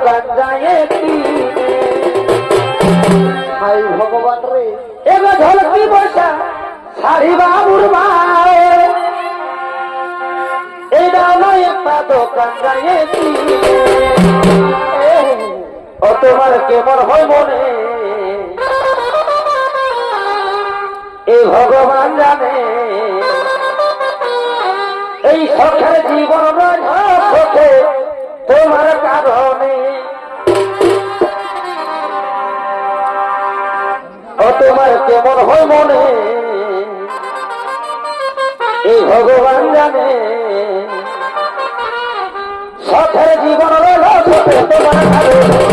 দোকান যায় কি ভাই ভগবান রে এবার ঝলকি বসা শাড়ি বাবুর মায়ে এই দাও একটা দোকান যায় কি ও তোমার কেমন হয় মনে এই ভগবান জানে এই শখের জীবন শোকে তোমার কারণে ও তোমার কেমন হয় মনে এই ভগবান জানে শখের জীবন শোকে তোমার কারণে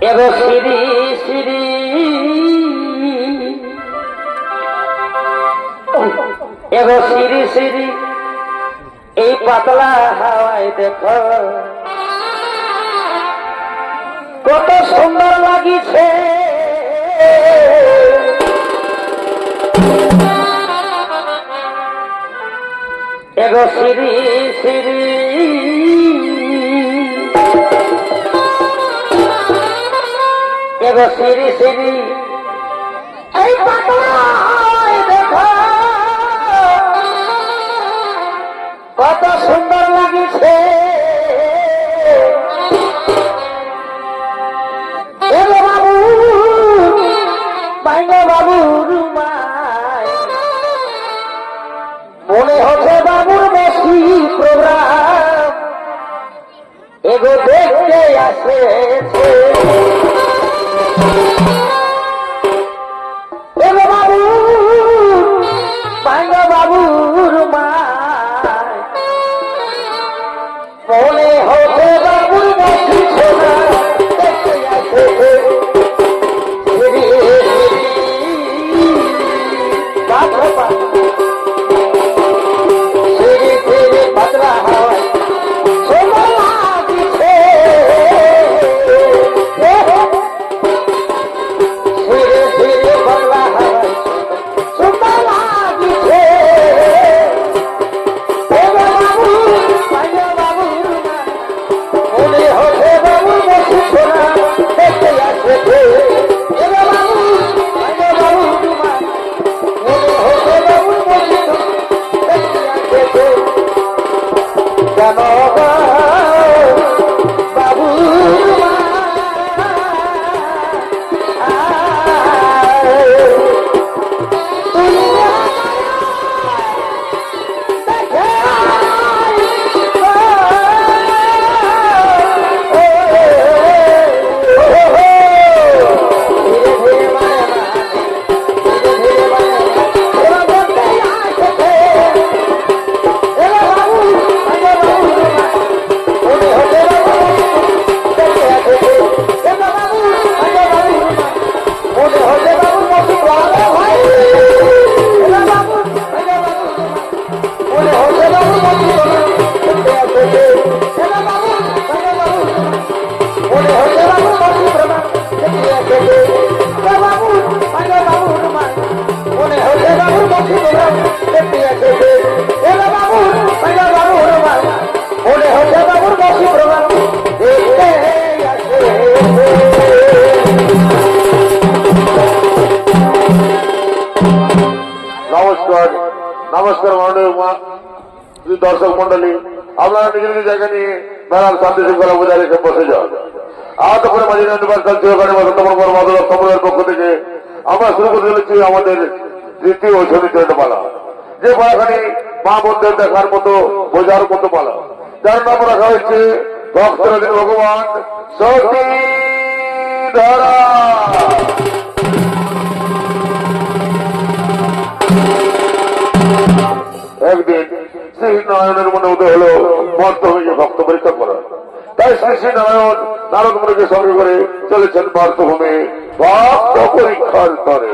এবার সিঁড়ি সিঁড়ি এবার সিঁড়ি সিঁড়ি এই পাতলা হাওয়ায় দেখো কত সুন্দর লাগিছে এবার সিঁড়ি সিঁড়ি এবার সিঁড়ি সিঁড়ি এই পাতলায় দেখো কত সুন্দর লাগিছে বাবু বাইঙ্গা বাবুর মায় মনে হচ্ছে বাবুর বেশি প্রোগ্রাম এগো দেখতে আসেছে বাবু বাইঙ্গা বাবুর মায় মনে হচ্ছে বাবুর বেশি সোনা দেখতে আসেছে পাতলা হাওয়ায় নমস্কার নমস্কার মাননীয় দর্শক মন্ডলী, আপনারা নিজ নিজ জায়গা নিয়ে মেলার শান্তি শৃঙ্খলা বজায় রেখে বসে যান। আহত করে মাঝে ইউনিভার্সাল চিরকালী মদনের পক্ষ থেকে আমরা শুরু করে চলেছি আমাদের তৃতীয় শনিচরণ পালা, যে পালাখানি মা বোনদের দেখার মতো বোঝার মতো পালা, যার নাম রাখা হয়েছে ভক্তরাধীন ভগবান সতী ধরা। একদিন শ্রী নারায়ণের মনে উদয় হল মর্ত হয়ে ভক্ত পরীক্ষা করা। তাই শ্রী শ্রী নারায়ণ নারদ মুনিকে সঙ্গে করে চলেছেন মর্তভূমে ভক্ত পরীক্ষার তরে।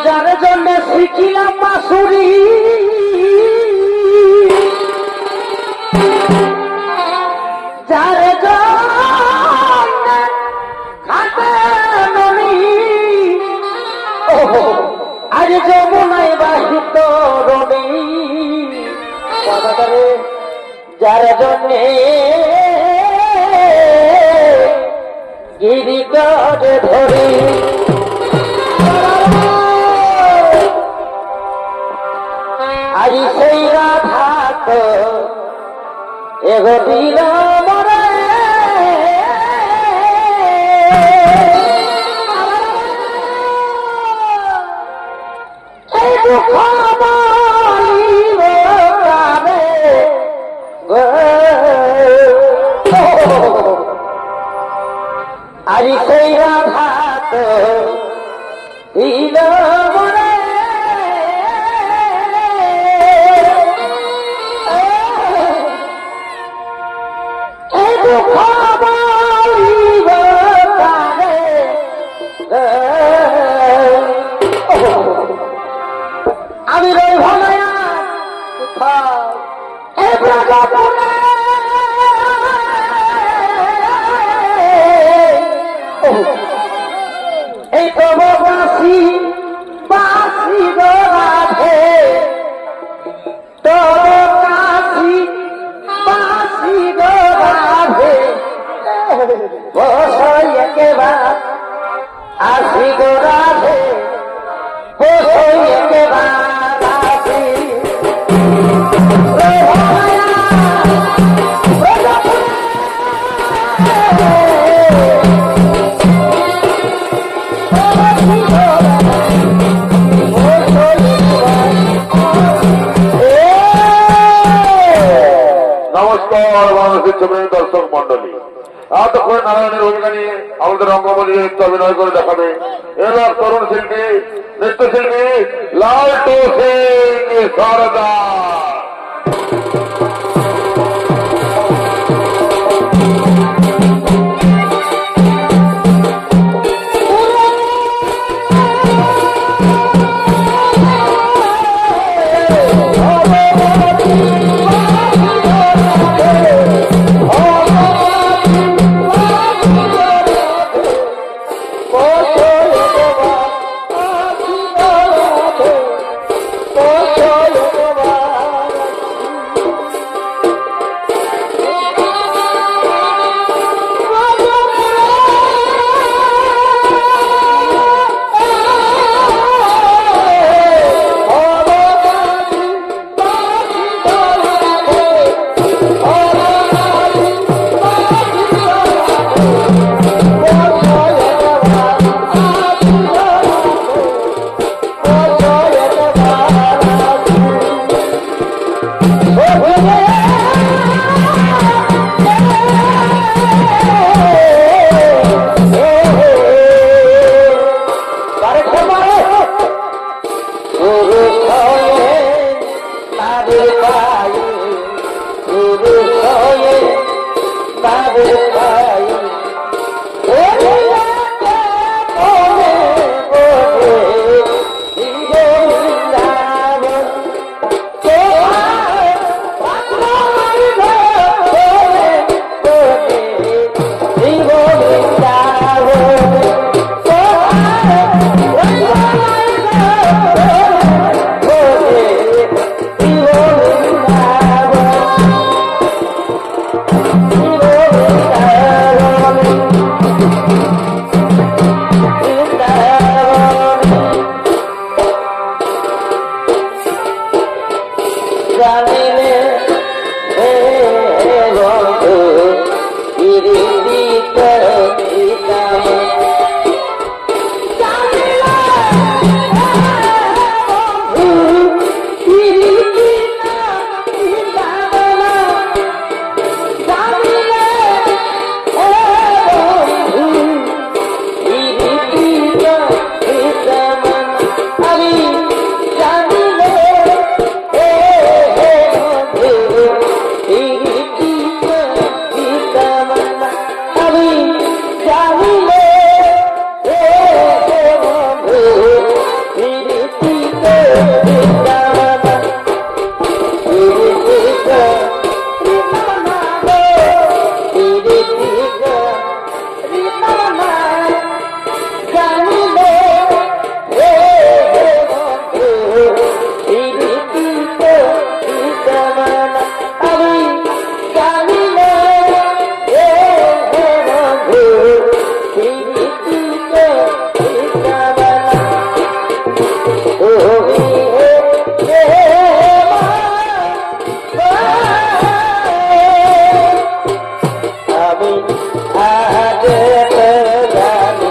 যার জন্য শিখিলাম বাঁশুরি, যার জন্য ঘাটে নদী, আজ যমুনায় বাহিত রবি, যার জন্যে গিরিকারে ধরি, আজ সেই রাধা তো এগো দিল মরে, এই দুঃখ বলিব কারে গো, আজ সেই রাধা তো দিল মরে, আমি রই ভালায়া এই তো বাসি বাসি রাধে, তো কাশি বাসি রাধে, বসই একেবার আসি গো রাধে, বসই একেবার আসি। নমস্কার বাংলাদেশের ছবি দর্শক মন্ডলী, এতক্ষণ নারায়ণের ভূমিকা নিয়ে আমাদের রঙ্গমঞ্চে নৃত্য অভিনয় করে দেখাবে এবার তরুণ শিল্পী নৃত্যশিল্পী লালটু সিং সরদার। জানিলে হে বন্ধু পিরিত পিতাম জানিলে বন্ধু পিরিত পিতাম জানিলে হে বন্ধু পিরিত পিতাম আমি জানিলে হে বন্ধু পিরিত পিতাম আমি জানিলে হে বন্ধু পিরিত পিতাম আমি আগে জানি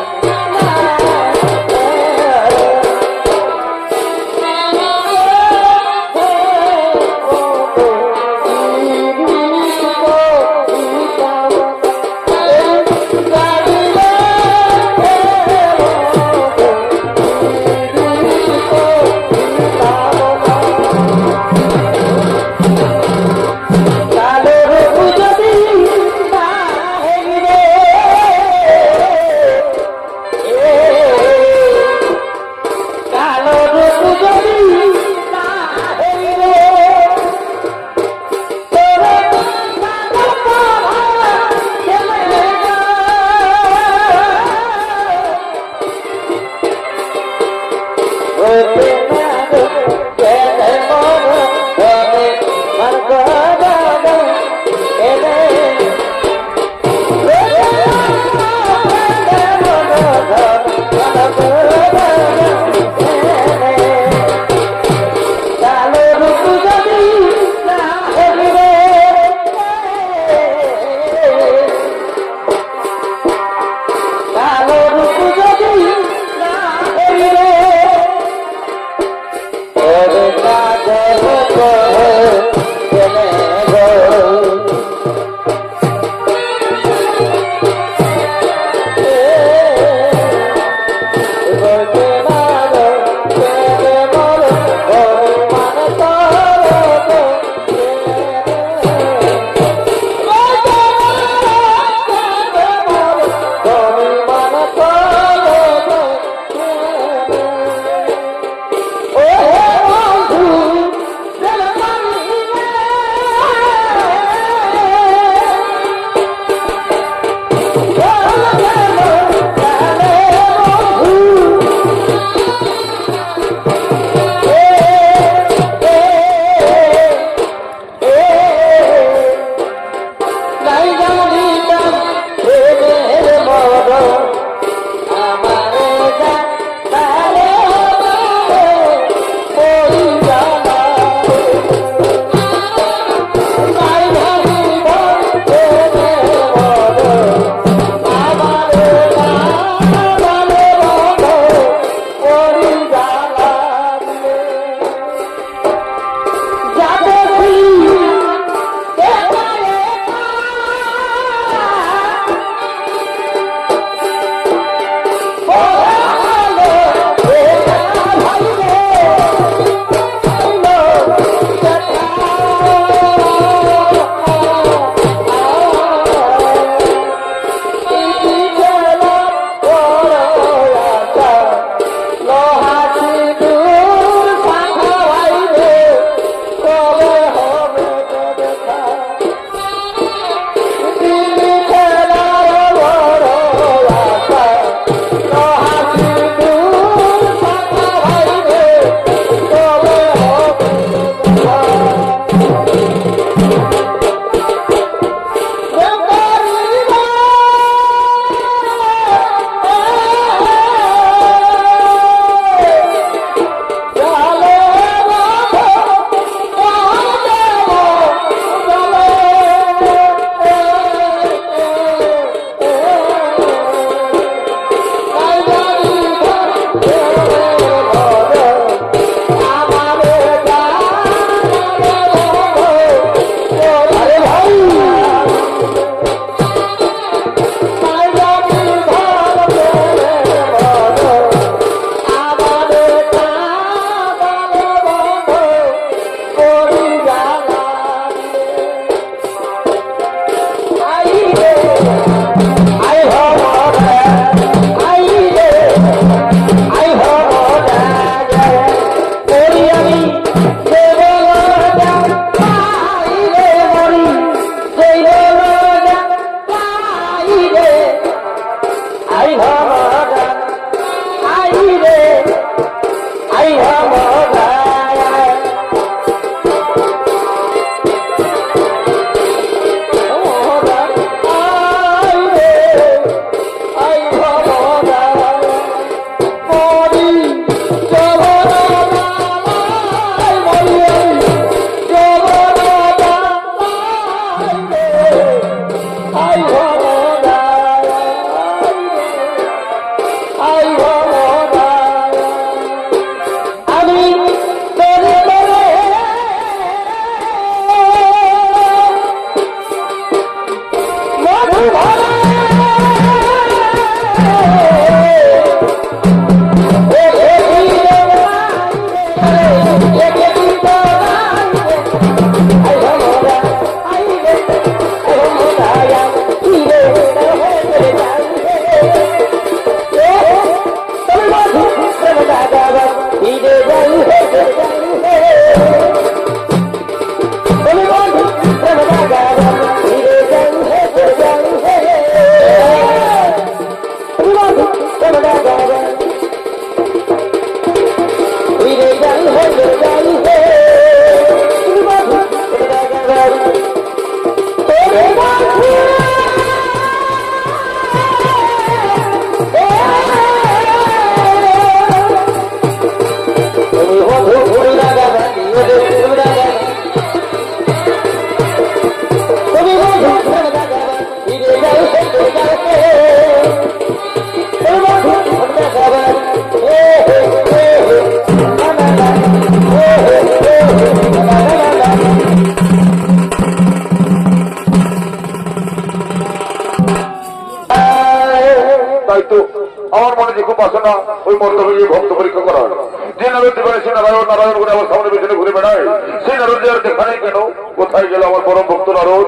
বাসনা ওই মর্তবে গিয়ে ভক্ত পরীক্ষা করা হয়। যে নারদ জীবনে সে নারায়ণ নারায়ণ করে আমার সামনে পেছনে ঘুরে বেড়ায়, সেই নারদ আর দেখানে কেন? কোথায় গেল আমার পরম ভক্ত নারদ?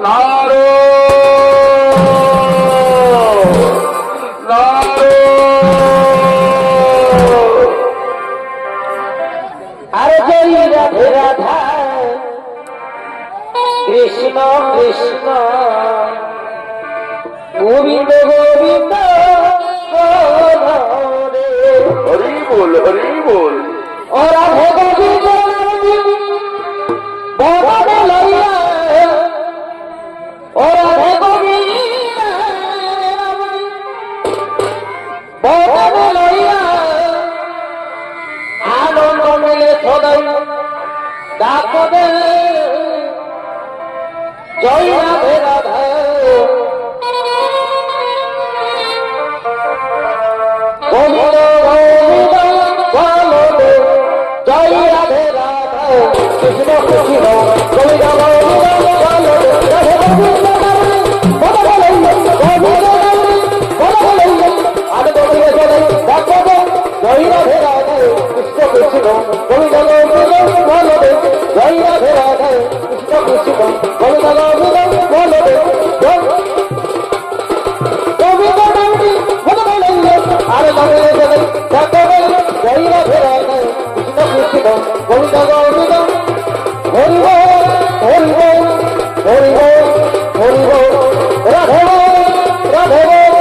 নারদ আরে জয় রাধে রাধা কৃষ্ণ কৃষ্ণ গোবিন্দ গোবিন্দ হরি বল হরি বল। ও রাধে গোবিন্দ বাবা লইয়া ও রাধে গোবিন্দ বাবা লইয়া আনন্দ মিলে সদাই ডাকবে জয় রাধে রাধা গোবিন্দ গোবিন্দ বলো জয় রাধে রাধা কৃষ্ণ কৃষ্ণ গোবিন্দ গোবিন্দ বলো রাধে গোবিন্দ জয় রাধে রাধা কৃষ্ণ কৃষ্ণ গোবিন্দ গোবিন্দ বলো জয় রাধে রাধা কৃষ্ণ কৃষ্ণ গোবিন্দ গোবিন্দ বলো আরে জয় রাধে রাধা কৃষ্ণ কৃষ্ণ গোবিন্দ গোবিন্দ হরি বল হরি বল হরি বল হরি বল রাধে বল রাধে বল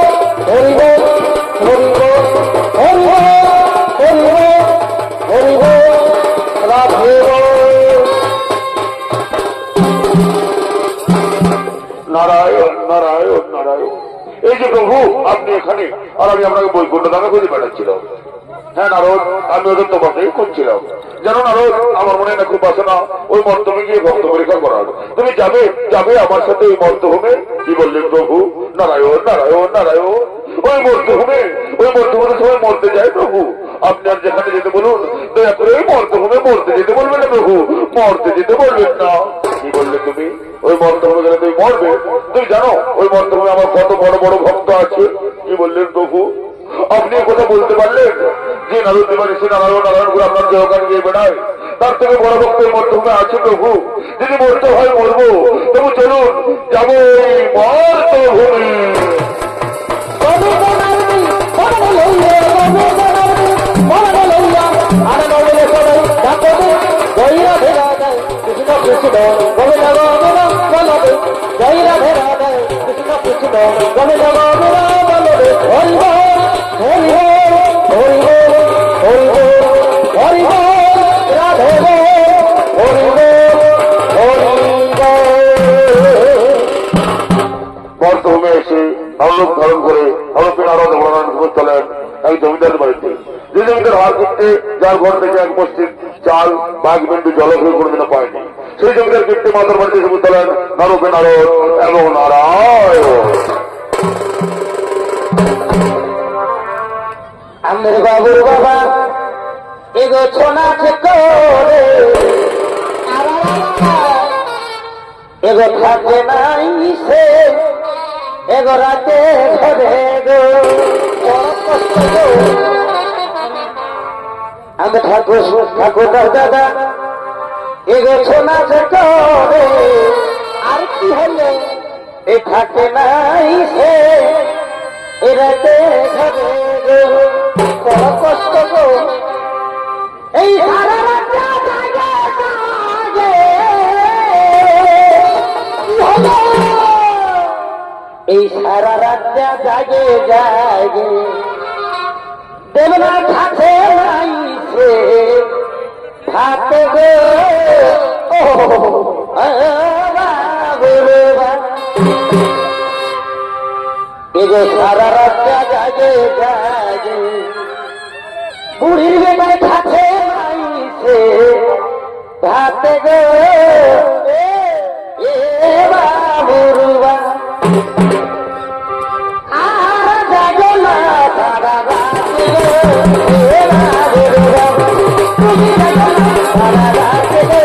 হরি বল হরি বল হরি বল হরি বল হরি বল রাধে বল। নারায়ণ নারায়ণ নারায়ণ। এই যে প্রভু আপনি এখানে, আর আমি আপনাকে বৈকুণ্ঠ ধামে খুঁজে বেড়াচ্ছিলাম। হ্যাঁ নারদ, আমি ওদের তোমাকেই খুঁজছিলাম। জানো নারদ, আমার মনে না খুব বাসনা ওই মর্তভূমে গিয়ে ভক্ত পরীক্ষা করা হলো। তুমি যাবে যাবে আমার সাথে ওই মর্তভূমে? কি বললেন প্রভু? নারায়ণ নারায়ণ নারায়ণ। ওই মর্তভূমে সবাই মরতে যায় প্রভু। আপনি আর যেখানে যেতে বলুন, দয়া করে ওই মর্তভূমে মরতে যেতে বলবেন না প্রভু, মরতে যেতে বলবেন না। কি বললে তুমি? ওই মর্তভূমে গেলে তুমি মরবে? তুমি জানো ওই মর্তভূমে আমার কত বড় বড় ভক্ত আছে? কি বললেন প্রভু? আপনি কথা বলতে পারলেন যে নারদ দেবানী সে নারায়ণ নারায়ণ করে আপনার দেহকান গিয়ে বেড়ায়, তার থেকে বড় ভক্তের মর্তভূমে আছে প্রভু। যদি মরতে হয় মরবো, তবু চলুন যাবো এই মর্তভূমি। মর্তভূমে এসে হররূপ ধারণ করে হরপে নারদ ভোলানাথ চলেন এক জমিদার বাড়িতে। যে জমিদার হার করতে যার ঘর থেকে এক মসজিদ চাল বাঘ বিন্দু জলগ্রহ কোনদিনও পায়নি, সেই জমিদার কীর্তি মাতার বাড়িতে এসে চলেন নারপে নারদ এবং নারায়ণ। আমার বাবুর বাবা এগো ছোনা করে এগো থাকে নাই সে এগো রাতে ঘরে গো আমি ঠাকুর দাদা এগো ছোনা করে আর কি হলো এ থাকে নাই সে এ রাতে ঘরে গো বড় কষ্ট গো এই সারা রাত এই সারা রাত জাগে জাগে দেবনা থাকে নাই সে থাকে গো এগো সারা রাত জাগে জাগে বুড়ির বেটায় থাকে নাই সে থাকে গো এ বাবুরবা আর জাগে না সারা রাত এ বাবুরবা তুমি জাগে না সারা রাত এ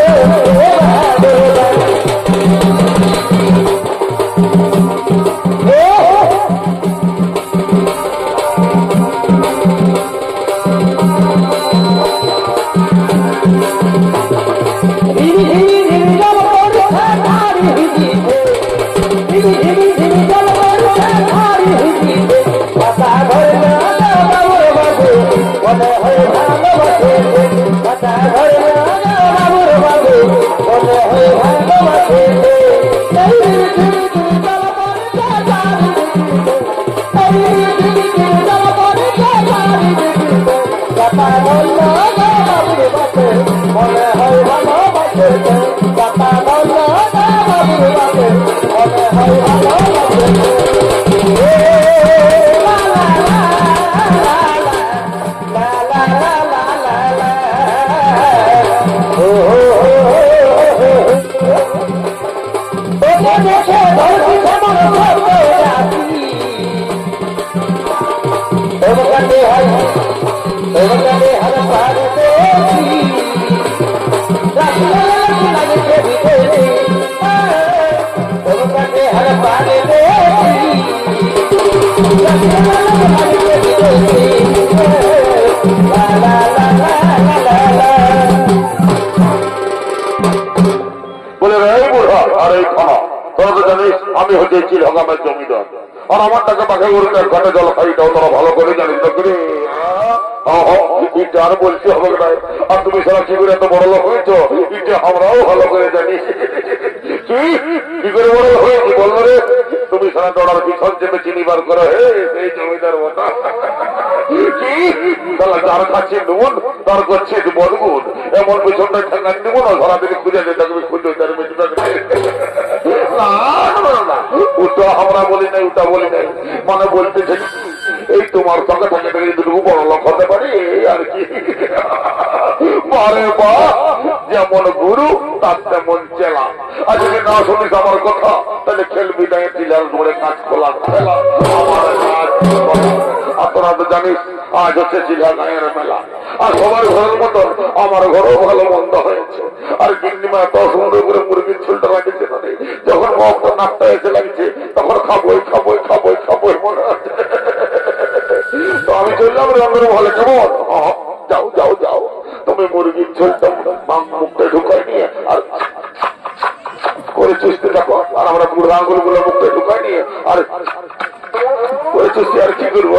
বাবুরবা বলে রে বুড়া আর এই খানা তোরা তো জানিস আমি হচ্ছে চিলহগামের জমিদার আর আমার টাকা পাখা গরুটার ঘাটে জল খাইটাও তোরা ভালো করে জানিস না করে ইটা আর বলছি হবে না আর তুমি সারা কি করে এত বড় লোক হয়েছ ইটা আমরাও ভালো করে জানি কি করে বড় লোক হয়েছি বললো রে তুমি সারা ডলার পিছন চেপে চিনিবার করো হে সেই জমিদার মতো কি তাহলে যার কাছে নুন তার করছে বদগুণ এমন পিছনটা ঠেঙ্গা দিব না সারাদিন খুঁজে যেতে খুঁজে তার মেয়েটা না ওটা আমরা বলি নাই ওটা বলি নাই মানে বলতেছে এই তোমার সঙ্গে থাকে থেকে যদি বড় লোক হতে পারি আর কি বারে বা যেমন গুরু তার তেমন চেলা আর যদি না শুনিস আমার কথা তাহলে খেলবি না ডিলার ধরে কাজ খোলা খেলা আমার কাজ আর তোরা তো জানিস আজ হচ্ছে চিলা গায়ের মেলা আর সবার ঘরের মতন আমার ঘরেও ভালো মন্দ হয়েছে আর গিন্নিমা এত সুন্দর করে মুরগির ঝুলটা রাখেছে না যখন ভক্ত নাকটা এসে লাগছে তখন খাবোই খাবোই খাবোই খাবোই মনে হচ্ছে তো আমি চললাম রঙের ভালো কেমন যাও যাও যাও তুমি মুরগির ঝোলটা মুখটা ঢুকাই নিয়ে আর করে চুষতে থাকো আর আমরা বুড়ো আঙুল গুলো মুখটা ঢুকাই নিয়ে আর করে চুষতে আর কি করবো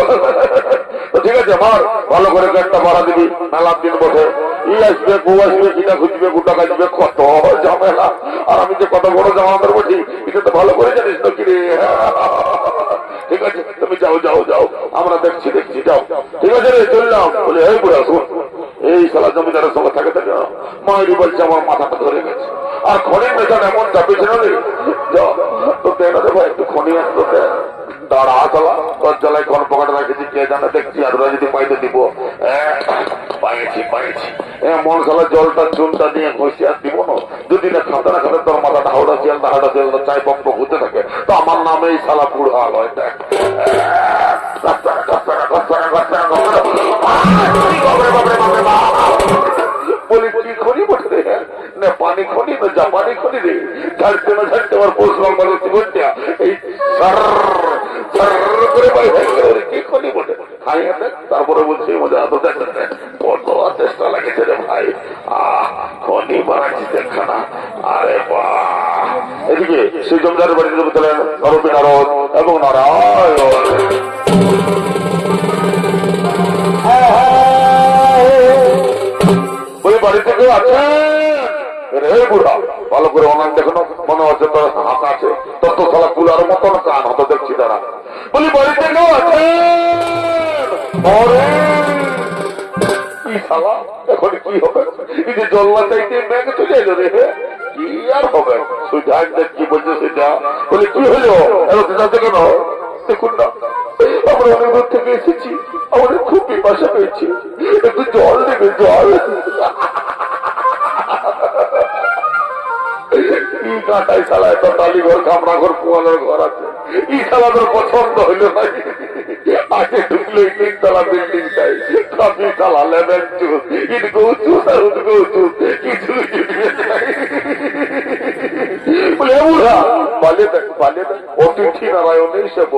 তো ঠিক আছে আমার ভালো করে একটা ভাড়া দিবি মেলার দিন বসে ই আসবে বউ আসবে কিনা খুঁজবে গোটা কাজবে কত ঝামেলা আর আমি যে কত বড় জামানদার বলছি এটা তো ভালো করে জানিস তো কিরে ঠিক আছে তুমি যাও যাও যাও আমরা দেখছি দেখছি যাও ঠিক আছে রে চললাম বলে এই বুড়া শুন এই সালা জমিদারের সঙ্গে থাকে থাকে মায়েরই বলছে আমার মাথাটা ধরে গেছে আর খনির মেশান এমন চাপিয়েছে না রে তো দেনা দেবো একটু খনি আসতো দাঁড়া চলা তোর জ্বালায় কোন পকেটে রাখেছি কে জানে দেখছি আর যদি পাইতে দিব পাইছি পাইছি মন সালা জলটা চুনটা নিয়ে ঘষি আর দিব না যদি না খাতে না খাতে তোর মাথাটা হাওড়া চেলটা হাওড়া চেলটা চাই পম্প ঘুরতে থাকে তো আমার নামে এই সালা বুড়া হয় বলি কি খনি বটে রে না পানি খনি না জাপানি খনি রে ঝাড়তে না ঝাড়তে আমার পোষ মানে জীবনটা এই করে বাইরে কি খনি বটে খাই তারপরে বলছি মজা এত দেখেন কত চেষ্টা লাগেছে রে ভাই খনি বানাচ্ছি দেখখানা আরে বাহ এদিকে সেই জমিদারের বাড়িতে বললেন নরবী নারদ এবং নারায়ণ বলে বাড়িতে কেউ আছেন রে বুড়া ভালো করে অনান দেখো মনে হচ্ছে তোর হাত আছে তোর তো সালা কুলার মতন কান হতো দেখছি তারা বলি বাড়িতে কেউ আছেন এখন কি হবে এই যে জল্লা চাইতে ব্যাগে চলে এলো রে কি আর হবে কি বলছে সেটা বলে কি হলো যাতে কেন দেখুন না আমরা অনেক দূর থেকে এসেছি আমাদের খুব পিপাসা পেয়েছি একটু জল দেবে জল কি কাটাই শালা এত টালি ঘর কামরা ঘর পোয়ালের ঘর আছে ই শালা তোর পছন্দ হইল নাই আগে ঢুকলে তিনতলা বিল্ডিং চাই কাপি শালা লেবেন চুস ইনকো চুস আর উনকো চুস কিছু বলে বুড়া পালে অতিথি নারায়ণের সেব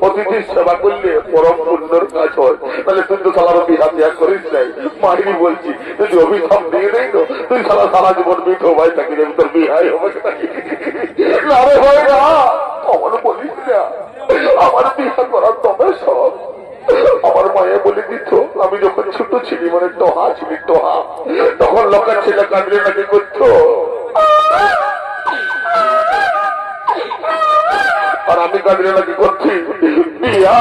অতিথির সেবা করলে পরম পুণ্যর কাজ হয় তাহলে তুই তো শালার বিহা বিয়া করিস নাই মাইনি বলছি যদি অভিশাপ দিয়ে নেই তো তুই সারা সারা জীবন বিধ ভাই থাকি দেবে তোর বিহাই হবে না রে ভাই না আমার বলিস না আমার বিহা করার তবে সব আমার মায়ে বলে দিত আমি যখন ছোট ছিলি মানে টোহা ছিলি টোহা তখন লোকের ছেলে কাঁদলে নাকি করতো আর আমি কাঁদলে নাকি করছি বিয়া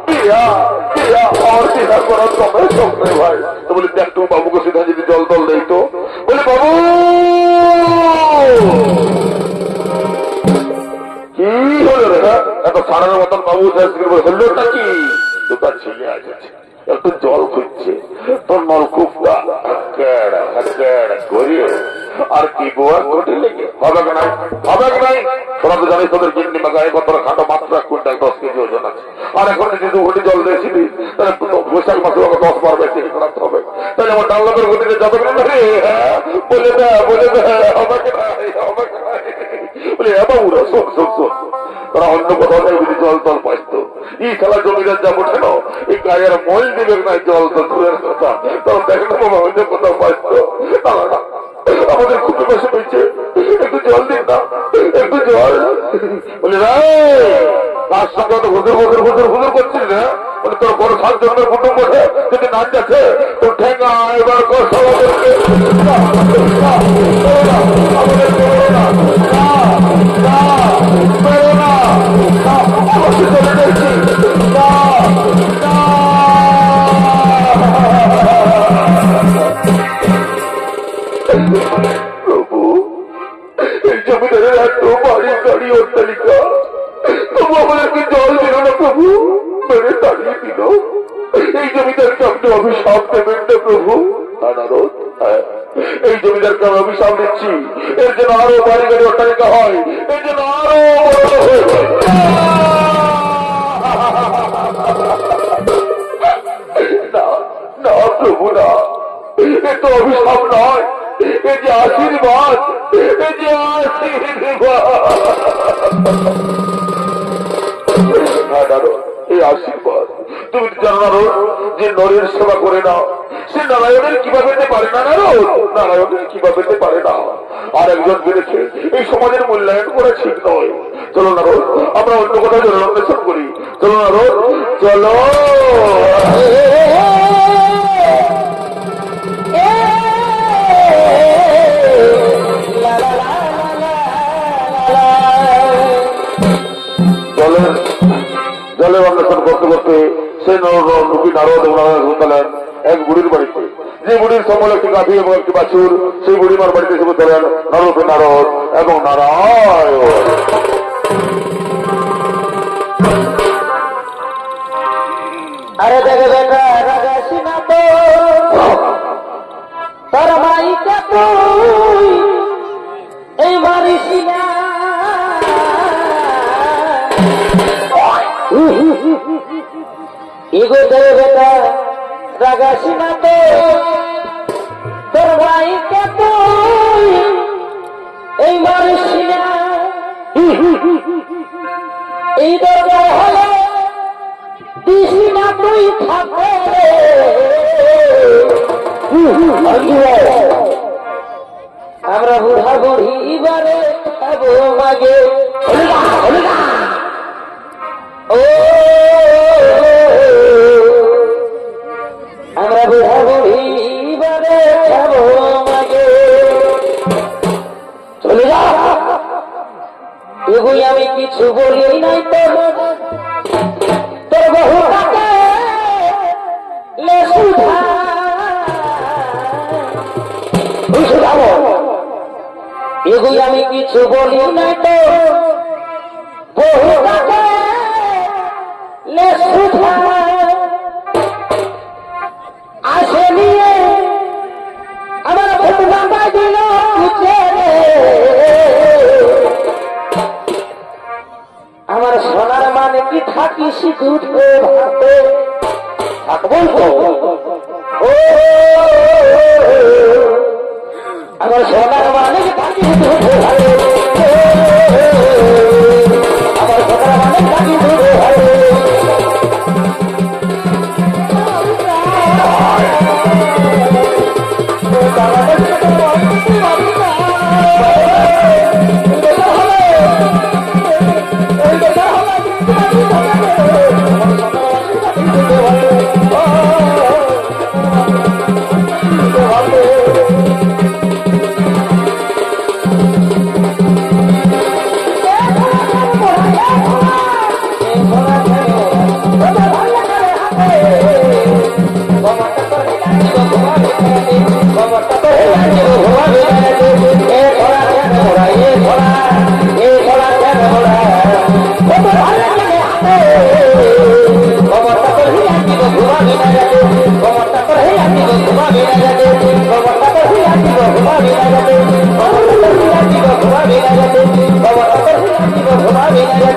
বিয়া বিয়া আর বিয়া করার তবে সব রে ভাই তো বলি দেখ তুমি বাবুকে সিধা যদি জল টল দেই তো বলে বাবু কি হলো রে এত সারার মতন বাবু হলোটা কি তোর ছেলে আছে একটু জল খুঁজছে তোর নলকূপটা করিয়ে আর কি গোয়া ঘটে লেগে হবে নাই হবে নাই তোরা তো জানিস তোদের কিডনি বা গায়ে কত খাটো মাত্রা কুইন্টাল 10 কেজি ওজন আছে আর এখন যদি 2 ঘটি জল দিয়েছিলি তাহলে বৈশাখ মাসে 10 বার বেশি করাতে হবে তাহলে আমার ডাল লোকের গতিতে যত বলে দেয় হবে বলে এবার উড়ো শোন শোন শোন তারা অন্য কোথাও যদি জল তল পাইতো এই খেলা জমিদার যা ওঠে না এই গায়ের মই দিবে না জল তো দূরের কথা তখন দেখে না বাবা অন্য কোথাও পাইতো আমাদের খুব বসে পেয়েছে একটু জল দিন না একটু জল বলে তার সঙ্গে তো হুজুর হুজুর হুজুর হুজুর করছিস না বলে তোর বড় 7 জন্মের কুটুম্ব যদি নাচ যাচ্ছে তোর ঠেঙ্গা এবার প্রভু এই জমিদারের এত বাড়ি গাড়ি অট্টালিকা তবু আমাদেরকে জল দিল না প্রভু মেরে দাঁড়িয়ে দিল এই জমিদারকে আপনি অভিশাপ দেবেন না প্রভু এই জমিদারকে আমি অভিশাপ দিচ্ছি এর জন্য আরো বাড়ি গাড়ি অট্টালিকা হয় এর জন্য আরো না না প্রভু না এ তো অভিশাপ নয় এ যে আশীর্বাদ এ যে আশীর্বাদ এই আশীর্বাদ তুমি জানো যে নরের সেবা করে না সে নারায়ণের কিভাবে পেতে পারে না নারায়ণের কিভাবে পেতে পারে না আর একজন বেড়েছে এই সমাজের মূল্যায়ন করা ঠিক নয় চলো না রোজ আমরা অন্য কোথাও জল অন্বেষণ করি চলো না রোজ চলো জলে অন্বেষণ করতে করতে সেই নবী নারদ শুনলেন এক বুড়ির বাড়িতে যে বুড়ির সম্বল একটি গাভী এবং একটি বাছুর সেই বুড়িমার বাড়িতে এসে বললেন নররূপী নারদ এবং নারায়ণ আরে দেখে বেটা রাজা সিনা তো তোর মাইকা তুই এই মারিসি না ইগো দেখে বেটা রাজা সিনা তো তোর মাইকা তুই এই মারিসি না এই দরকার হলে দিসি না তুই থাকে আমরা বুড়া বুড়ি বারে খাবো মাগে ও আমরা বুড়া বুড়ি বারে খাবো মাগে চলে যা এগুলি আমি কিছু বলি নাই তোর তোর বহু টাকা এগুলি আমি কিছু বলি না তো বহু টাকা আসে নিয়ে আমার বাবা দিল আমার সোনার মানে কি থাকিস দুধ ভাতে থাকবো তো আমার সোনার মানে থাকিস দুধ ভাতে আমার সোনার মানে থাকিস দুধ ভাতে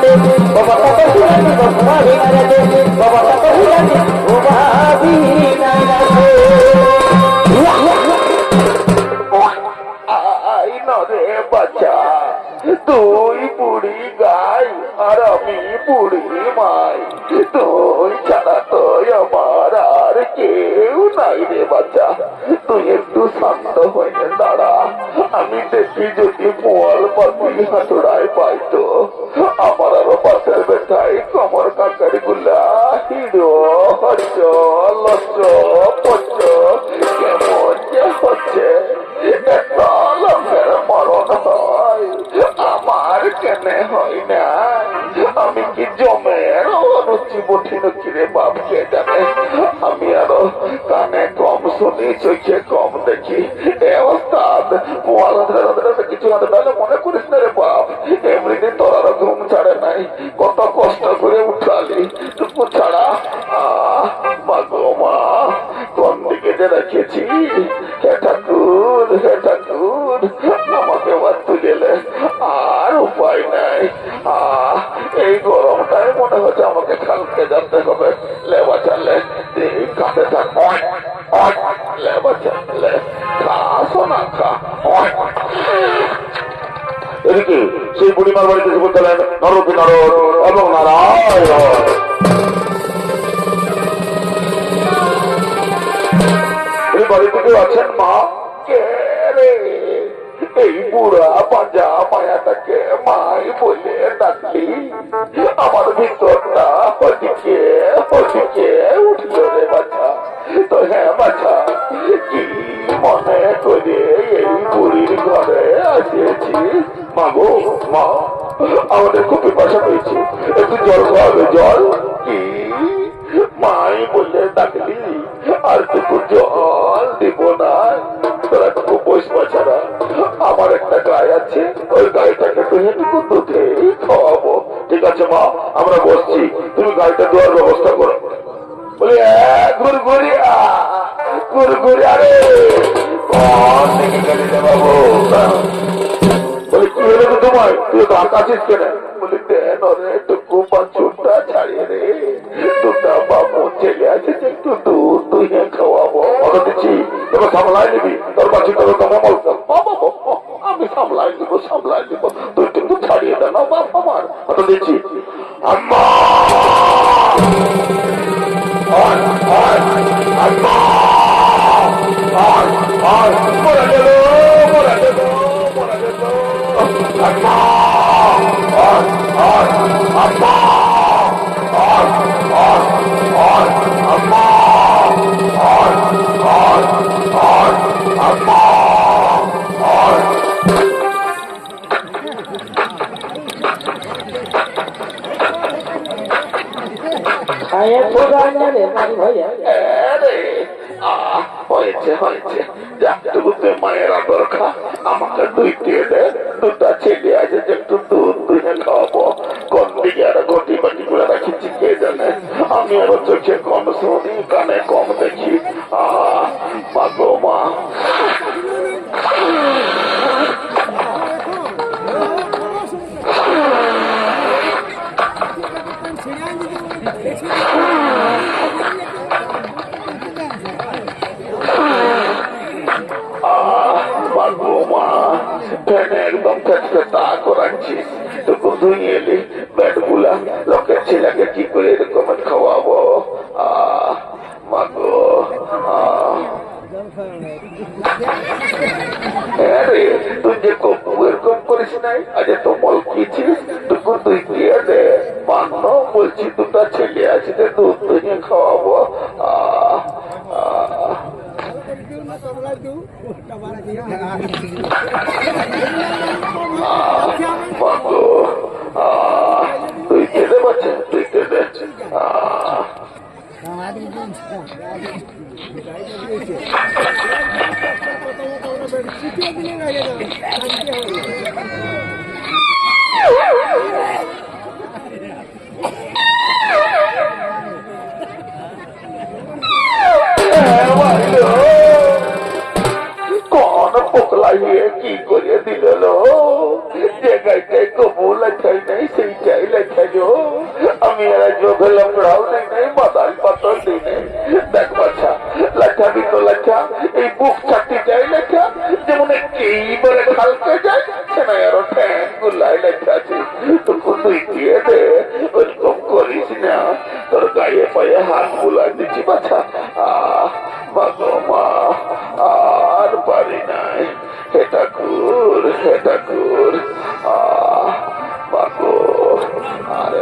রে বাবাটা কহিলানি ঘুমাবি না রে বাবাটা কহিলানি ঘুমাবি না রে আই না রে বাচ্চা, তুই বুড়ি গাই আর আমি বুড়ি মাই, তুই ছাড়া তো আমার আর কেউ নাই রে বাচ্চা। তুই একটু শান্ত হয়ে দাঁড়া, আমি দেখি যদি পোয়াল পাতি হাতুড়ায় পাইতো। আমার আরো পাশের বেটাই কমর কাকারি গুলা হিরো হচ্ছ লচ্ছ পচ্ছ কেমন যে হচ্ছে। একটা লোকের মরণ হয়, আমার কেন হয় না? আমি কি জমের অনুচি বঠি নাকি রে বাপকে জানে। আমি আরো কানে কম শুনি, চোখে কম দেখি। এ ওস্তাদ পোয়াল ধরে কিছু না তাহলে মনে করিস না রে বাপ। এমনিতে তোর আরো ঘুম ছাড়ে নাই, কত কষ্ট করে উঠালি টুকু ছাড়া। মাগো মা, কোন দিকে যে রেখেছি। হে ঠাকুর, হে ঠাকুর, আমাকে এবার তুলে আর উপায় নাই। এই গরমটাই মনে হচ্ছে আমাকে কালকে যেতে হবে। লেবা চালে কাঁধে থাক, লেবা চালে খাসো না খা। এদিকে সেই বুড়িমার বাড়িতে এসে বলতেলেন নরপি নর এবং নারায়ণ। এই বাড়িতে কেউ আছেন মা? কে রে? এই বুড়া পাঁজা মায়াটাকে মাই বলে ডাকলি, আমার ভিতরটা ওদিকে ওদিকে উঠল রে বাচ্চা। তো হ্যাঁ বাচ্চা, কি মনে করে এই বুড়ির ঘরে আসিয়েছি? মাগো মা, আমাদের খুব পিপাসা পেয়েছি, একটু জল খাওয়াবে। জল কি মাই বলে ডাকলি, আর টুকু জল দিব না? তোরা টুকু বইস বাছারা, আমার একটা গায়ে আছে, ওই গাড়িটাকে টুকু দুধে খাওয়াবো। ঠিক আছে মা, আমরা বসছি, তুমি গাড়িটা দেওয়ার ব্যবস্থা করো। বলি ঘুরঘুরিয়া ঘুরঘুরিয়া রে, কোন দিকে গেলি রে বাবু? বলি কি হলো তো তোমায়, তুই তো আকাশিস কেন? বলি দেন রে টুকু বাছুরটা ছাড়িয়ে রে, দুটা বাবু ছেলে আছে, একটু দুধ দুইয়ে খাওয়াবো। অত দিচ্ছি, তোকে সামলাই নিবি, তোর বাছুরটা তো তোমার বলতাম। আমি সামলাই দিব, সামলাই দিব, তুই কিন্তু ছাড়িয়ে দেন বাপ আমার। অত দিচ্ছি আম্মা মরা গেল, মরা গেল, মরা গেল। আম্মা আম্মা হয়েছে হয়েছে, যাকটুকু মায়ের আদর খা, আমাকে দুই দিয়ে দে। দুটা ছেলে আছে, একটু দুধ দুধে খাওয়াবো। কোন দিকে আর ঘটি বাটি করে রাখিছি কে জানে। আমি আরো চোখে কম শুনি, কানে কম দেখি। মাগো মা, একদম তা করাচ্ছি, টুকু ধুয়ে এলি ব্যাট গুলা। লোকের ছেলেকে কি করে এরকম খাওয়াবো? মাগো তুই যে এরকম করিস নাই, আজ তো মলকিছিস, টুকু তুই দিয়ে দে। মানো বলছি, দুটা ছেলে আছে, দুধ ধুয়ে খাওয়াবো। তুই কেঁদে পাচ্ছে, তুই কেঁদে। কন পোকলাই বাহিয়ে কি করে দিল যে গাইটাই কবুল লেখাই নাই সেইটাই লেখালো আমি এরা চোখে লকড়াও নেই নাই বাদাল পাতল দিই নেই দেখ বাচ্চা লেখা দিত লেখা এই বুক চারটিটাই লেখা যেমন এইবারে খালকে যায় সেনা আরো ঠ্যাং গুলাই লেখা আছে তখন তুই দিয়ে দে ওরকম করিস না তোর গায়ে পায়ে হাত বুলাই দিচ্ছি বাচ্চা মা আর পারি নাই এটা কর বাগো আরে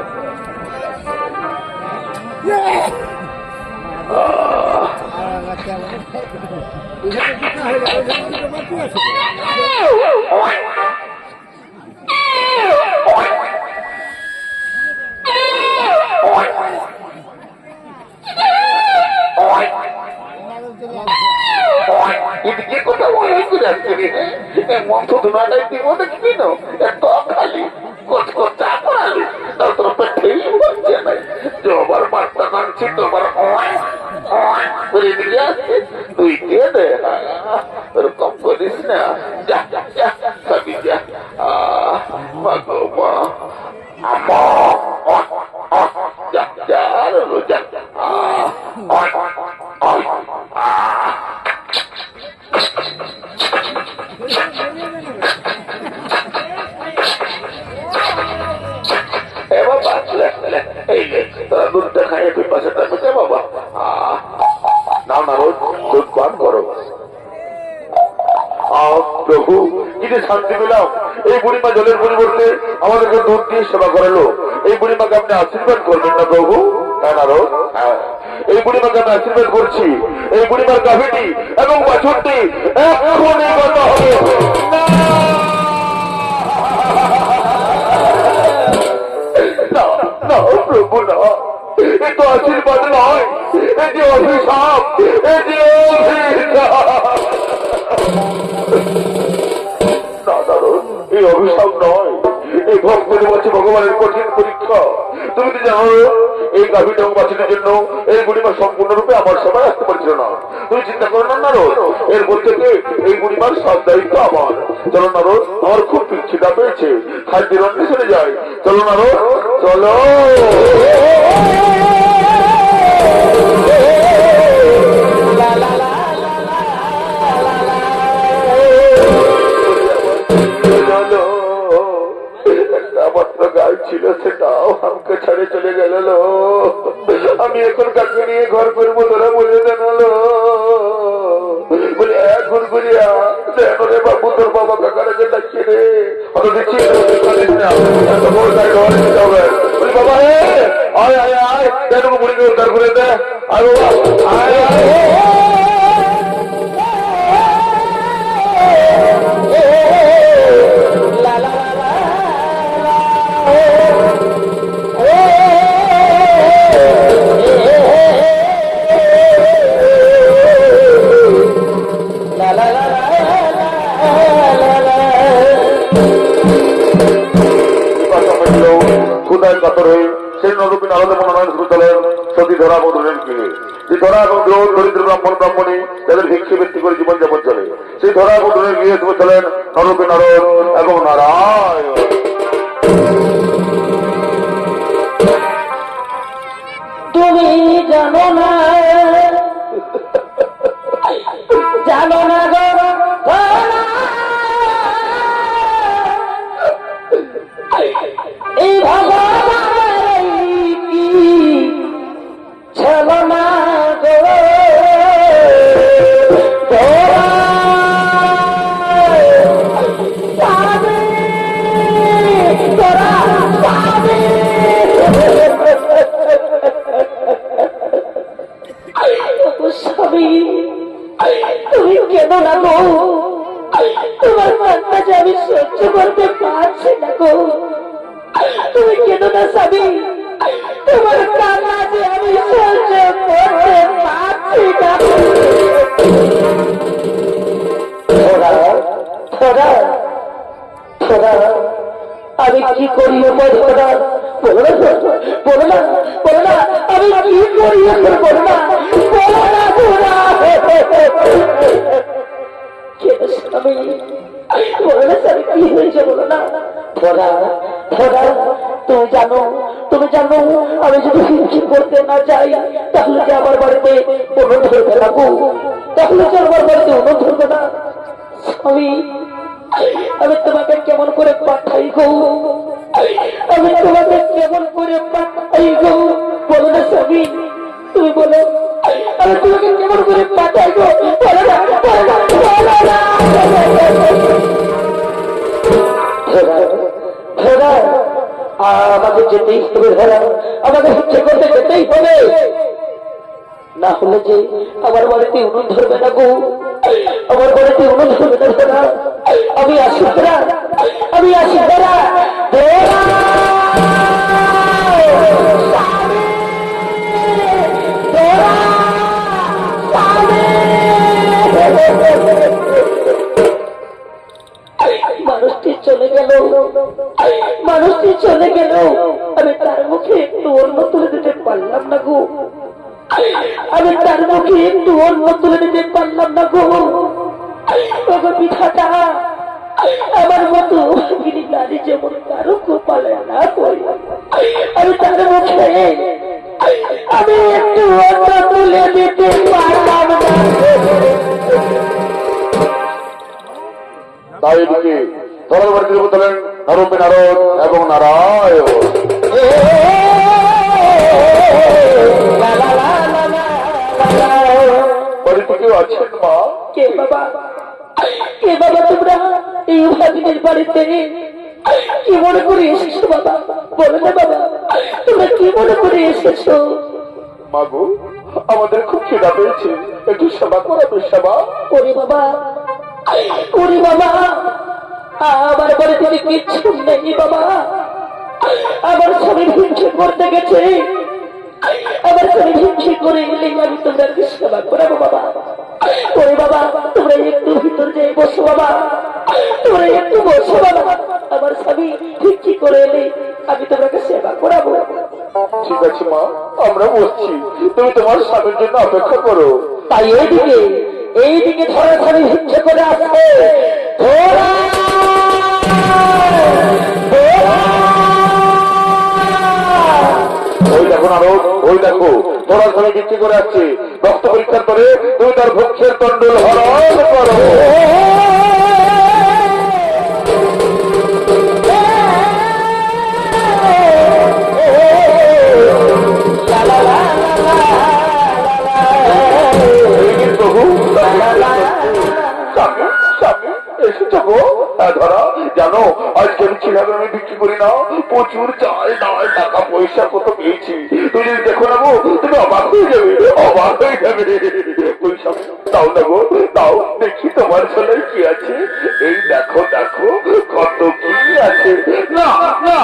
এদিকে কোথাও করে আসছে মন্ত্র ধুনাটাই দিব দেখবি না এত খালি চা করালি তার তোর পেটেই বলছে নাই জবার মারটা নামছি তোমার করে দিকে আসছে তুই দিয়ে দে ওরকম করিস না যা যা খাবি যা মা গো মা যা যা যা দুধটা খাইয়ে তুই পাশে থাকবে বাবা নাও না রোজ দুধ পান করো প্রভু কি যে শান্তি পেলাম এই বুড়িমা জলের পরিবর্তে আমাদেরকে দুধ দিয়ে সেবা করালো এই বুড়িমাকে আপনি আশীর্বাদ করবেন না প্রভু হ্যাঁ না রোজ এই বুড়িমাকে আমি আশীর্বাদ করছি এই বুড়িমার গাভীটি এবং বাছুরটি এক্ষুনি গত হবে না প্রভু না এ তো আশীর্বাদ নয় এ যে অভিশাপ এই অভিশাপ নয় এই ভক্তের বলছে ভগবানের কঠিন পরীক্ষা তুমি তো জানো এই গাভীটা এবং বাচ্চাদের জন্য এই বুড়িমা সম্পূর্ণরূপে আমার সবাই আসতে পারছিল না তুমি চিন্তা করো না রোজ এরপর থেকে এই বুড়িমার সব দায়িত্ব আমার চলো না রোজ আমার খুব খিদা পেয়েছে খাদ্যের অন্বেষণে যাই চলো না রোজ চলো মাত্র গাছ ছিল সেটাও আমাকে ছাড়ে চলে গেল আমি এখন কাকে নিয়ে ঘর করবো তোরা বলে জানালো বলে ঘুরঘুরিয়া দেন রে বাবু তোর বাবা কাকারাকে ডাকিয়ে রে অত দেখছি বাবা রে আয় আয় আয় দেন বুড়িকে উদ্ধার করে দে আয় আয় কাতর হয়ে সেই নরূপী নারদে মনোনয়ন শুরু চলেন সতী ধরা এবং দ্রোণীকে যে ধরা এবং দ্রোণ দরিদ্র ব্রাহ্মণ ব্রাহ্মণী তাদের ভিক্ষে ব্যক্তি করে জীবনযাপন চলে সেই ধরা এবং দ্রোণের গিয়ে শুরু চলেন নরূপী নারদ এবং নারায়ণ তুমি জানো না গো এই ভগবান কি ছিল না গো স্বামী তুমি কেন না গো তোমার কান্না যে আমি সহ্য করতে পারছি না গো তুমি কেন না স্বামী তোমার কান্না যে আমি সহ্য করতে পারছি না আমি কি করি বলো না আমি কি করি বলো না কেন স্বামী? বলো না স্বামী, কি হয়েছে বলো না। ধরা ধরা, তুমি জানো আমি যদি হিংসে করতে না যাই তাহলে যে আমার বাড়িতে উনুন ধরবে না গো, তাহলে যে আমার বাড়িতে উনুন ধরবে না। স্বামী, আমি তোমাকে কেমন করে পাঠাই গো, আমি তোমাকে কেমন করে পাঠাই গো, বলো না স্বামী, তুমি বলো আমি তোমাকে কেমন করে পাঠাই গো, বলো না, বলো না, বলো না। ধরা, আমাকে যেতেই হবে ধরা, আমাকে হচ্ছে করতে যেতেই হবে, না হলে যে আমার বাড়িতে উনুন ধরবে না গো, আমার বাড়িতে উনুন ধরবে না ধরা। আমি আসি ধরা, আমি আসি ধরা, ধরা। মানুষটি চলে গেল, মানুষটি চলে গেল, আমি তার মুখে একটু অন্য তুলে দিতে পারলাম না গো, আমি তার মুখে একটু অন্য তুলে দিতে পারলাম না গো। পিঠাটা আমার মতো ভাগিনী নারী যেমন কারো কপালে না করি, আমি তার মুখে আমি একটু অন্য তুলে দিতে পারলাম না। তাই এদিকে ধরার বাড়িতে বললেন নারদ নারদ এবং নারায়ণ। বাড়িতে কেউ আছেন মা? কে বাবা, কে বাবা তোমরা এই ভাগিনীর বাড়িতে কি মনে করে এসেছো বাবা, বলো না বাবা, তোমরা কি মনে করে এসেছো? মাগো, আমাদের খুব খিদা পেয়েছে, একটু সেবা করাবে সেবা? ওরে বাবা, ওরে বাবা, আমার বাড়িতে কিচ্ছু নেই বাবা, আমার স্বামী হিংসে করতে গেছে, আমার স্বামী হিংসে করে এলেই আমি তোমাদেরকে সেবা করাবো বাবা। ওরে বাবা, তোমরা একটু ভিতর যাই বসো বাবা, তোমরা একটু বসো বাবা, আমার স্বামী হিংসে করে এলে আমি তোমাকে সেবা করাবো। ঠিক আছে মা, আমরা বসছি, তুমি তোমার স্বামীর জন্য অপেক্ষা করো। তাই এইদিকে ধরে ধরে হিংসে করে আসবে। ওই দেখো নারদ, ওই দেখো তোরা সবাই বিক্রি করে আসছে, রক্ত পরীক্ষার পরে তুমি তার ভক্ষের তন্ডল হরণ করো। ধরা জানো, আজকে আমি চিড়াগুলো আমি বিক্রি করি না, প্রচুর চাল ডাল টাকা পয়সা কত পেয়েছি, তুমি যদি দেখো না গো তুমি অবাক হয়ে যাবে, অবাক হয়ে যাবে। দাও না গো, দাও দেখি তোমার ছেলে কি আছে, এই দেখো দেখো কত কি আছে। না না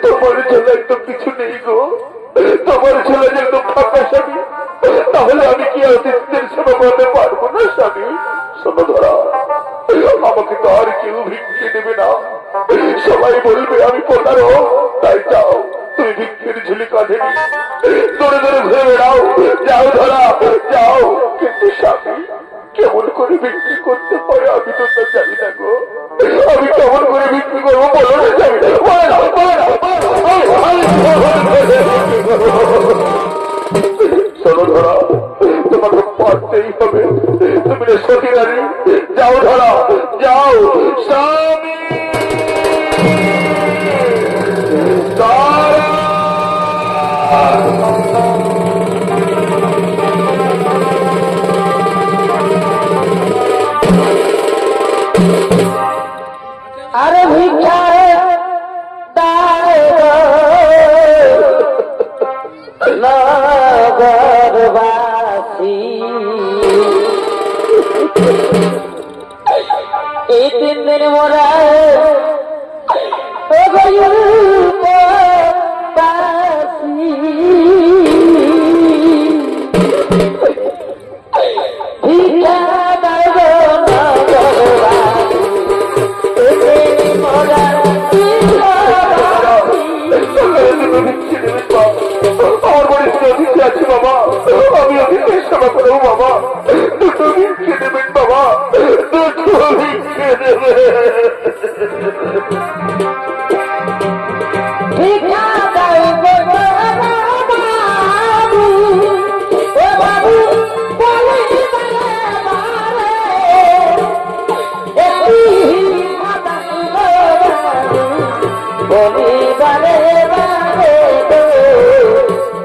তোমার ছেলে একদম কিছু নেই গো, তোমার ছেলে যে একদম ফাঁকা স্বামী, তাহলে আমি কি অতিথিদের সেবা করতে পারবো না স্বামী? শোনো ধরা, আমাকে তো আর কেউ ভিক্ষে দেবে না, সবাই বলবে আমি প্রতারক। তাই যাও, তুমি ভিক্ষের ঝুলি কাঁধে দৌড়ে দৌড়ে ঘুরে বেড়াও, যাও ধরা যাও। কিন্তু স্বামী কেমন করে বিক্রি করতে পারে আমি তো তা জানি না গো, আমি কেমন করে বিক্রি করবো বলো না স্বামী, শোনো ধরা, তোমাকে পারতেই হবে, তুমি না সখী রানী, যাও ধরা যাও। স্বামী আরে ভিক্ষা নগরবাসী, এই 3 দিন মোরা বাবা, দুটো ভিক্ষে দেবেন বাবা, দুটো ভিক্ষে দেবে। ভিক্ষা দাও গো বাবু, ও বাবু বলে বারে একটি ভিক্ষা দাও গো বাবু, বলি বারে বারে গো,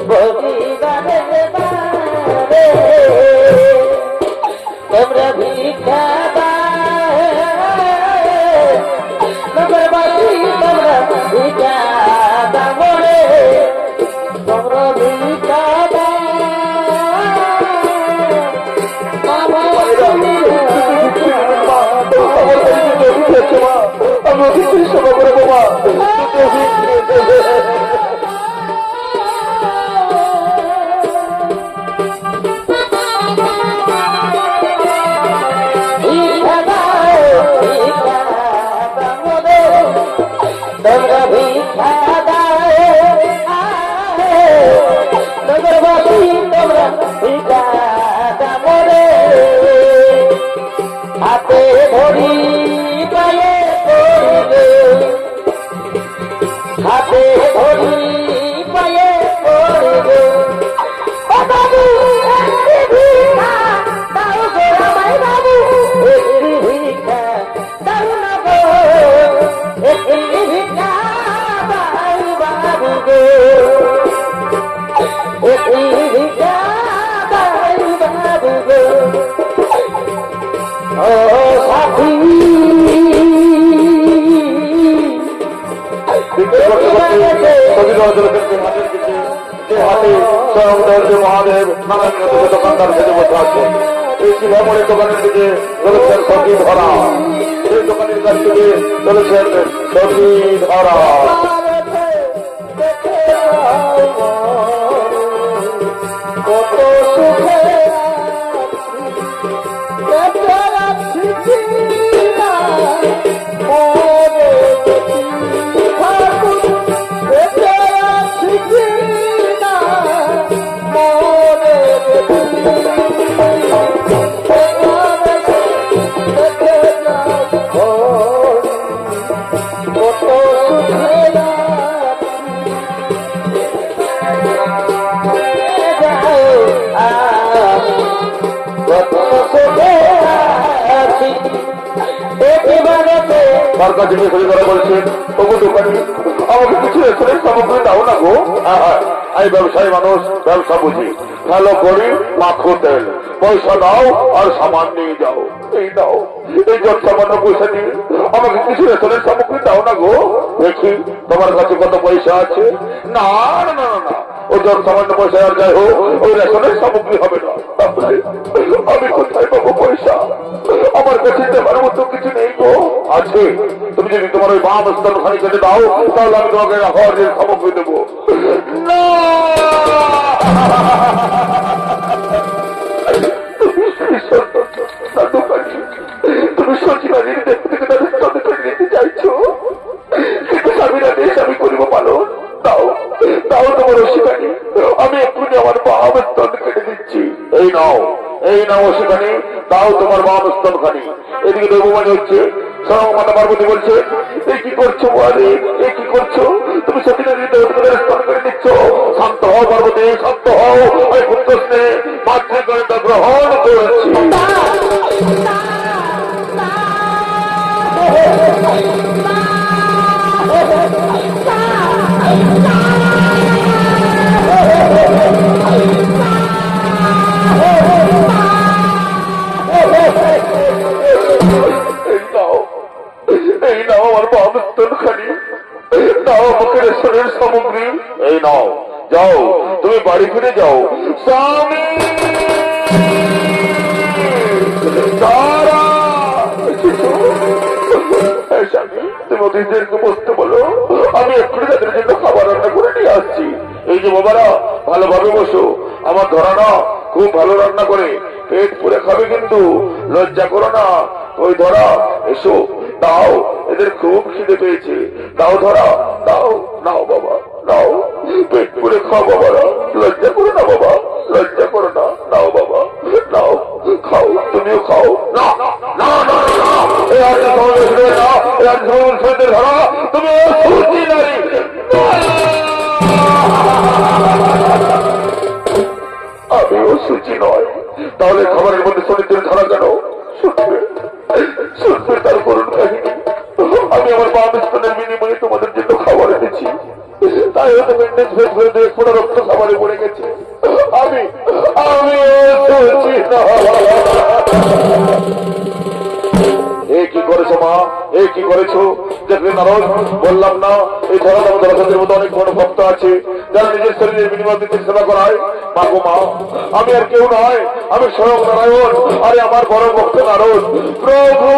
বলি বারে বারে তোমরা ভিক্ষা দাও, নগরবাসী তোমরা ভিক্ষা দাও রে, তোমরা ভিক্ষা দাও বাবা। আমি অতিথি সেবা করে বাবা, দুটো ভিক্ষে দেবে। ভিক্ষা দাও, ভিক্ষা দাও রে, তোমরা ভিক্ষা দাও, নগরবাসী তোমরা ভিক্ষা দাও রে, হাতে ধরি পায়ে পড়িলে, হাতে ধরি পায়ে পড়িলে, ও বাবু একটি ভিক্ষা দাও গো আমায় বাবু, একটি ভিক্ষা দাও না গো, একটি ভিক্ষা দাও বাবু গো, একটি ভিক্ষা দাও বাবু গো। ও সাথী মহাদেব নানান দোকানদার ভেজে বসে আছে। এই শিবামণির দোকানের দিকে চলেছেন সবজি ধরা, এই দোকানের কাছ থেকে চলেছেন সবজি ধরা। কত সুখে তার কাছে খোঁজ করে বলছেন, ওগো দোকানি আমাকে কিছু রেশনের সামগ্রী দাও না গো। আমি ব্যবসায়ী মানুষ, ব্যবসা বুঝি, ভালো করি, মাখো তেল, পয়সা দাও আর সামান নিয়ে যাও। এই দাও, এই যত সামান্য পয়সা নিয়ে আমাকে কিছু রেশনের সামগ্রী দাও না গো। দেখি তোমার কাছে কত পয়সা আছে। না না না না, ওই যত সামান্য পয়সা আর যাই হোক, ওই রেশনের সামগ্রী হবে না। আমি কোথায় পাবো পয়সা? আমার কাছে দেবার মতো কিছু নেই গো। আছে, তুমি যদি তোমার ওই বাম স্তন খানি কেটে দাও, তাহলে আমি তোমাকে হরের সামগ্রী দেবো। না, তুমি সচিবাড়ির থেকে তাদের স্তনে করে নিতে চাইছো, কিন্তু স্বামীরা দেশ আমি করিব পালন। দাও দাও তোমার অসিকানি, আমি এক্ষুনি আমার বাম স্তন কেটে দিচ্ছি। এই নাও, এই নাও অসিকানি, দাও তোমার বাম স্তন খানি। এদিকে দেবমানি হচ্ছে, স্বয়ং মাতা পার্বতী বলছে, এই কি করছো বলে, এই কি করছো? তুমি সতীনারী দেবতাদের স্তন করে দিচ্ছ। শান্ত হও পার্বতী, শান্ত হও। আমি পুত্র স্নেহে মাতৃগণিতা গ্রহণ করেছি। এই নাও আমার বাম স্তন খানি, নাও আমাকে রেশনের সামগ্রী। এই নাও, যাও তুমি বাড়ি ফিরে যাও। স্বামী স্বামী, তুমি অতিথিদেরকে বসতে বলো, আমি এক্ষুনি তাদের জন্য খাবার রান্না করে নিয়ে আসছি। এই যে বাবারা, ভালোভাবে বসো, আমার ধরা না খুব ভালো রান্না করে, পেট পুরে খাবে কিন্তু, লজ্জা করো না। ওই ধরা, এসো, দাও, এদের খুব খিদে পেয়েছে, দাও ধরা, দাও, নাও বাবা, নাও, পেট পুরে খাও বাবারা, লজ্জা করো না বাবা, লজ্জা করো না, নাও বাবা, নাও। আমিও সুচি নয়, তাহলে খাবারের মধ্যে শনিদের ধারা কেন? শুনবে শুনবে তার করুণ কাহিনী। আমি আমার বাপ স্তনের বিনিময়ে তোমাদের জন্য খাবার এনেছি, তাই হয়তো মেন্টেজ ভেদ হয়ে এক ফোঁটা রক্ত খাবারে পড়ে গেছে। আমি সুচি এ কি করেছো মা, এ কি করেছো? দেখলে নারদ, বললাম না এই ধরাধাম দরখাস্তের মতো অনেক বড় ভক্ত আছে যারা নিজের শরীরের বিনিময়ে দিতে সেবা করায়। মা গো মা, আমি আর কেউ নয়, আমি স্বয়ং নারায়ণ। আরে আমার বড় ভক্ত নারদ। প্রভু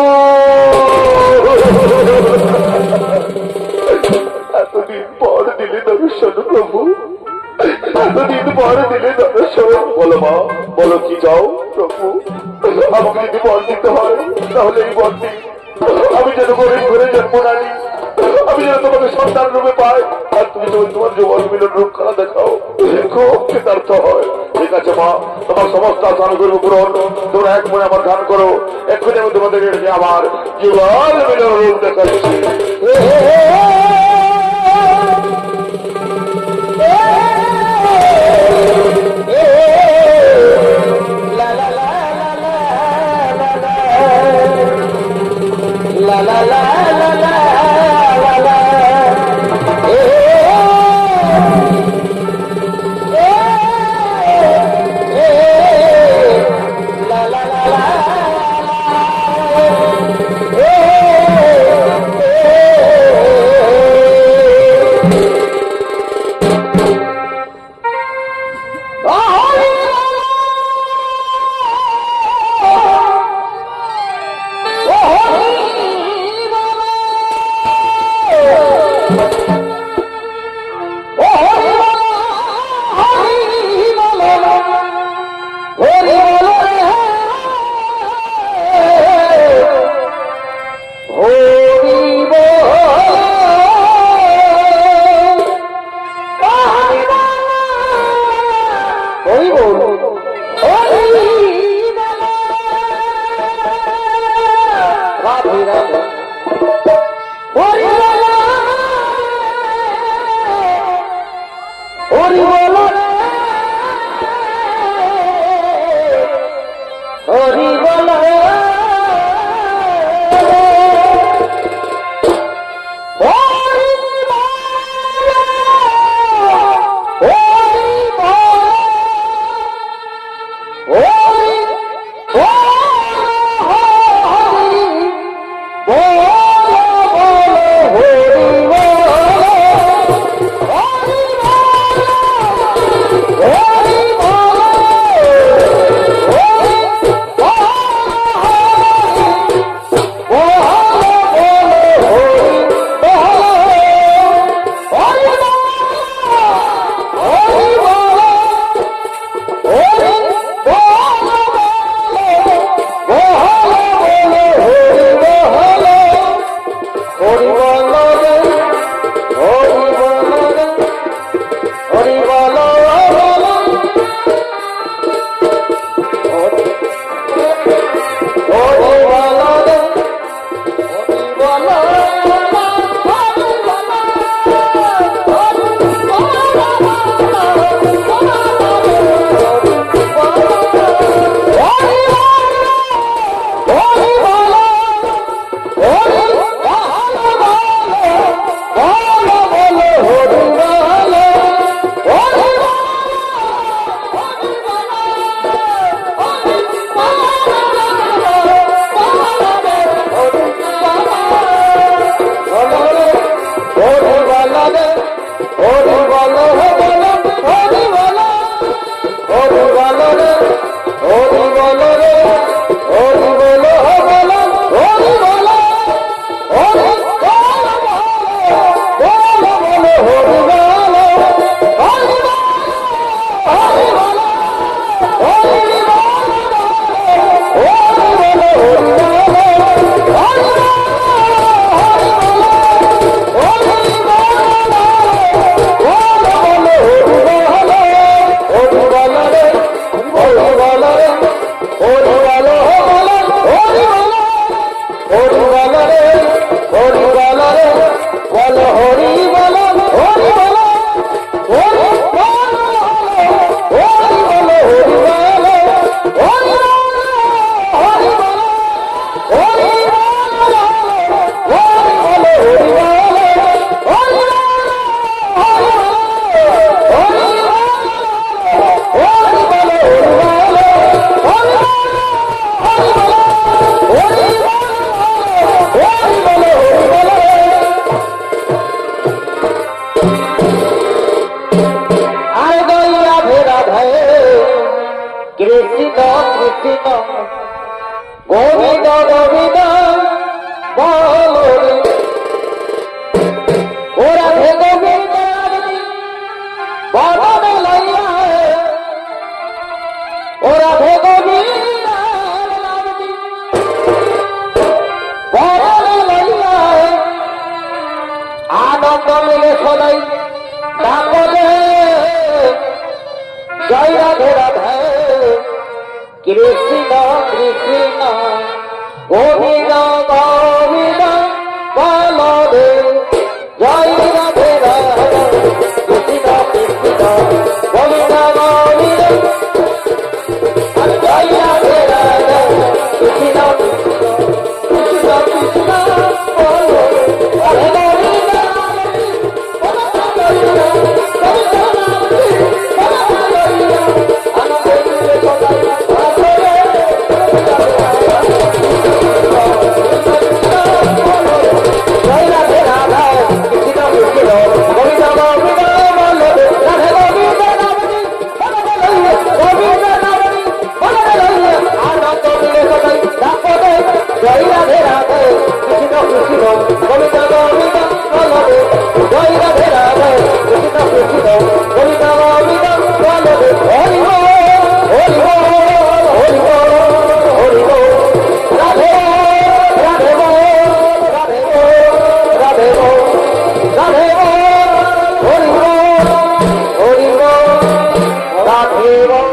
এতদিন পর দিলে দর্শন, প্রভু এতদিন পর দিলে দর্শন। বলো মা, বলো কি চাও? প্রভু আমাকে যদি বর দিতে হয় তাহলে এই বর দিন, আমি যেন গরিব ঘরে জন্ম নানি, আমি যেন তোমাকে সন্তান রূপে পাই, আর তুমি যখন তোমার যুবক মিলন রূপ খেলা দেখাও, খুব কৃতার্থ হয়। ঠিক আছে মা, তোমার সমস্ত আশা আমি করবো পূরণ। তোমরা এক মনে আমার গান করো, এক্ষুনি আমি তোমাদের আমার যুগল মিলন রূপ দেখাচ্ছি। La la la la la la la. La la la la Krishna Krishna Govinda Govinda বলরে ও রাধে গোবিন্দ বদনে লাইয়া ও রাধে গোবিন্দ বদনে লাইয়া আনন্দ মিলে সদাই তাপদে জয় রাধে রাধে কৃষ্ণ কৃষ্ণ গোবিন্দ গোবিন্দ বলদে জয় রাধে রাধে কৃষ্ণ কৃষ্ণ গোবিন্দ গোবিন্দ জয় রাধে রাধে কৃষ্ণ কৃষ্ণ কৃষ্ণ বলদে জয় রাধে রাধে কৃষ্ণ কৃষ্ণ গোবিন্দ গোবিন্দ বলদে জয় রাধে রাধে কৃষ্ণ কৃষ্ণ গোবিন্দ গোবিন্দ বলদে হরি বল হরি বল হরি বল হরি বল রাধে রাধে বল রাধে বল রাধে বল রাধে বল হরি বল হরি বল রাধে বল।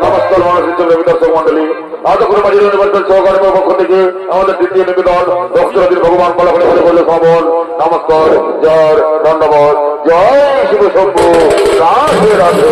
নমস্কার মহাশিষ্ট দর্শক মন্ডলী, আদপুর মাঝি নির্বাচন সহকারীর পক্ষ থেকে আমাদের দ্বিতীয় নিবেদন দক্ষিণাদির ভগবান ফলাফলে বলে সবল নমস্কার, জয় দণ্ডবোধ, জয় শিব শম্ভু, রাধে রাধে।